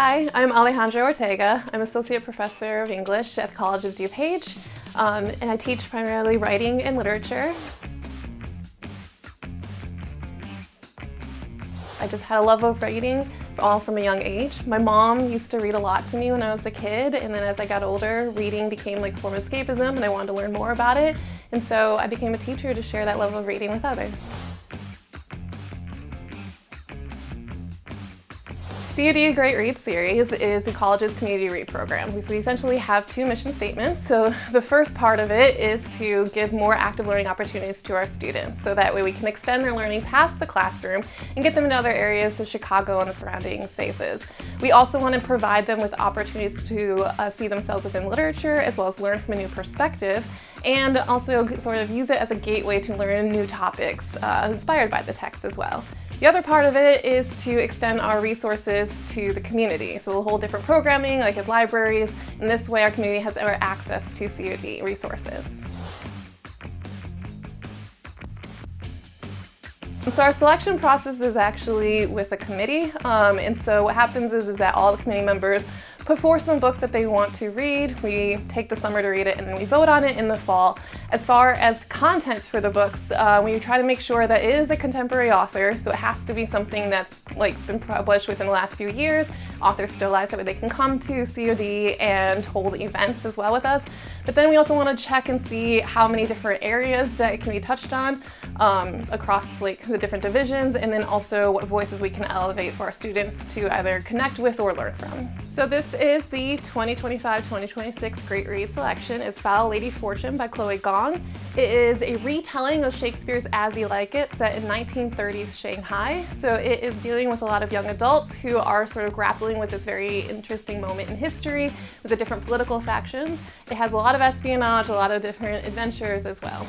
Hi, I'm Alejandra Ortega. I'm Associate Professor of English at the College of DuPage, and I teach primarily writing and literature. I just had a love of writing all from a young age. My mom used to read a lot to me when I was a kid, and then as I got older, reading became like a form of escapism and I wanted to learn more about it. And so I became a teacher to share that love of reading with others. COD Great Read Series is the college's community read program. So we essentially have two mission statements. So the first part of it is to give more active learning opportunities to our students, so that way we can extend their learning past the classroom and get them into other areas of Chicago and the surrounding spaces. We also want to provide them with opportunities to see themselves within literature, as well as learn from a new perspective, and also sort of use it as a gateway to learn new topics inspired by the text as well. The other part of it is to extend our resources to the community. So we'll hold different programming, like at libraries, and this way our community has access to COD resources. So our selection process is actually with a committee, and so what happens is that all the committee members put forth some books that they want to read. We take the summer to read it, and then we vote on it in the fall. As far as content for the books, we try to make sure that it is a contemporary author, so it has to be something that's been published within the last few years. Authors still alive, so that they can come to COD and hold events as well with us. But then we also want to check and see how many different areas that it can be touched on across the different divisions, and then also what voices we can elevate for our students to either connect with or learn from. So this is the 2025-2026 Great Read selection. It's Foul Lady Fortune by Chloe Gong. It is a retelling of Shakespeare's As You Like It, set in 1930s Shanghai. So it is dealing with a lot of young adults who are sort of grappling with this very interesting moment in history with the different political factions. It has a lot of espionage, a lot of different adventures as well.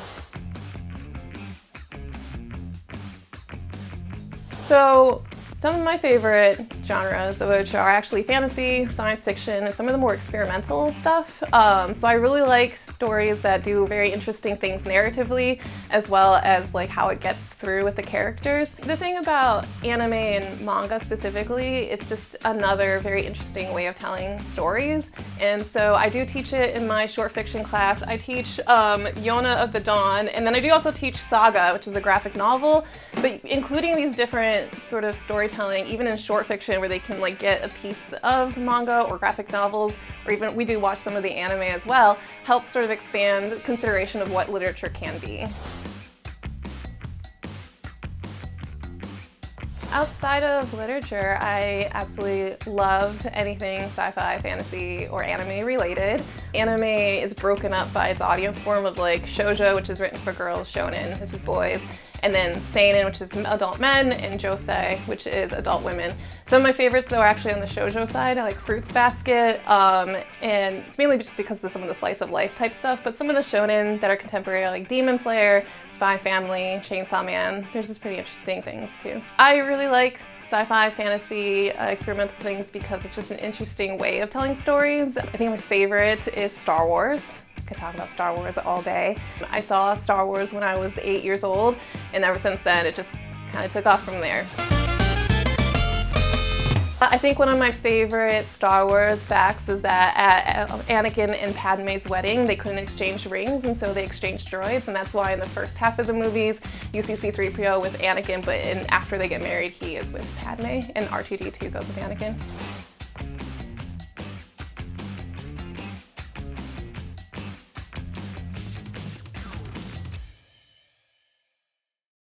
So some of my favorite genres, which are actually fantasy, science fiction, and some of the more experimental stuff. So I really like stories that do very interesting things narratively, as well as how it gets through with the characters. The thing about anime and manga specifically, it's just another very interesting way of telling stories. And so I do teach it in my short fiction class. I teach Yona of the Dawn, and then I do also teach Saga, which is a graphic novel, but including these different sort of storytelling, even in short fiction where they can get a piece of manga or graphic novels, or even we do watch some of the anime as well, helps sort of expand consideration of what literature can be. Outside of literature, I absolutely love anything sci-fi, fantasy, or anime related. Anime is broken up by its audience form of shoujo, which is written for girls, shonen, which is boys, and then seinen, which is adult men, and josei, which is adult women. Some of my favorites, though, are actually on the shoujo side. I like Fruits Basket, and it's mainly just because of some of the slice of life type stuff, but some of the shonen that are contemporary, like Demon Slayer, Spy Family, Chainsaw Man, there's just pretty interesting things too. I really like sci-fi, fantasy, experimental things because it's just an interesting way of telling stories. I think my favorite is Star Wars. I could talk about Star Wars all day. I saw Star Wars when I was 8 years old, and ever since then it just kind of took off from there. I think one of my favorite Star Wars facts is that at Anakin and Padme's wedding, they couldn't exchange rings, and so they exchanged droids, and that's why in the first half of the movies, you see C-3PO with Anakin, but after they get married, he is with Padme, and R2-D2 goes with Anakin.